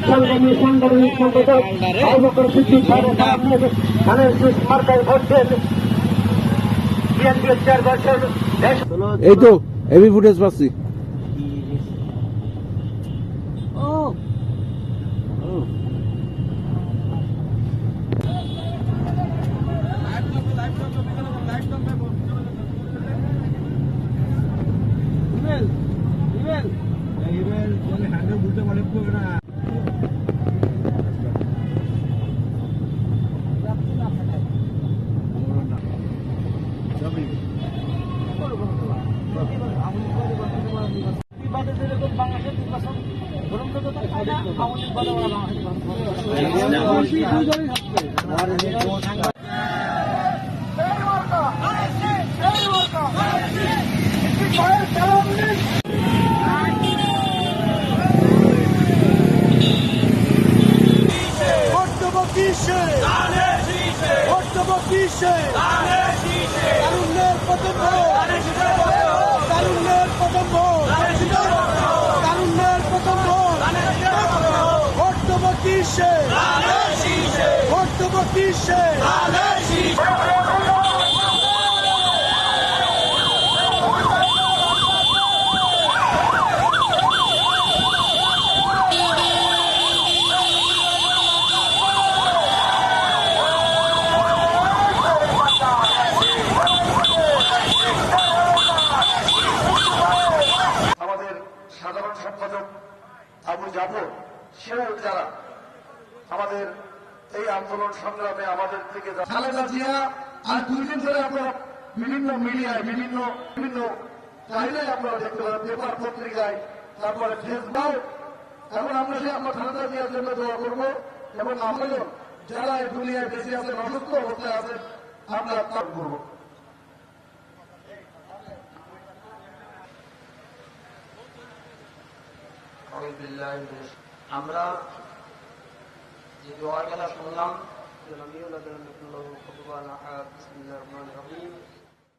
সংগ্রামী সাংগঠনিক সংগঠক আবুবকর সিদ্দিক ধানের শীষ মার্কায় ভোট দেন। বিএনপির চেয়ারপারসন এই তো হেভি ফুটেজ পাচ্ছি। সাধারণ সম্পাদক আবু জাফর সেও যারা আমাদের এই আন্দোলন সংগ্রামে আমাদের থেকে খালেদা জিয়া আর 2 দিন ধরে আপনারা বিভিন্ন মিডিয়ায় বিভিন্ন জায়গায় আপনারা দেখতে পারেন, পেপার পত্রিকায়, তারপরে ফেসবুক। এখন আমরা খালেদা জিয়ার জন্য দোয়া করব এবং আমরাও যারা এই দুনিয়ায় বেঁচে আছেন, অসুস্থ অবস্থায় আছেন, আমরা ত্যাগ করব। আমরা যে দোয়ার কথা শুনলাম,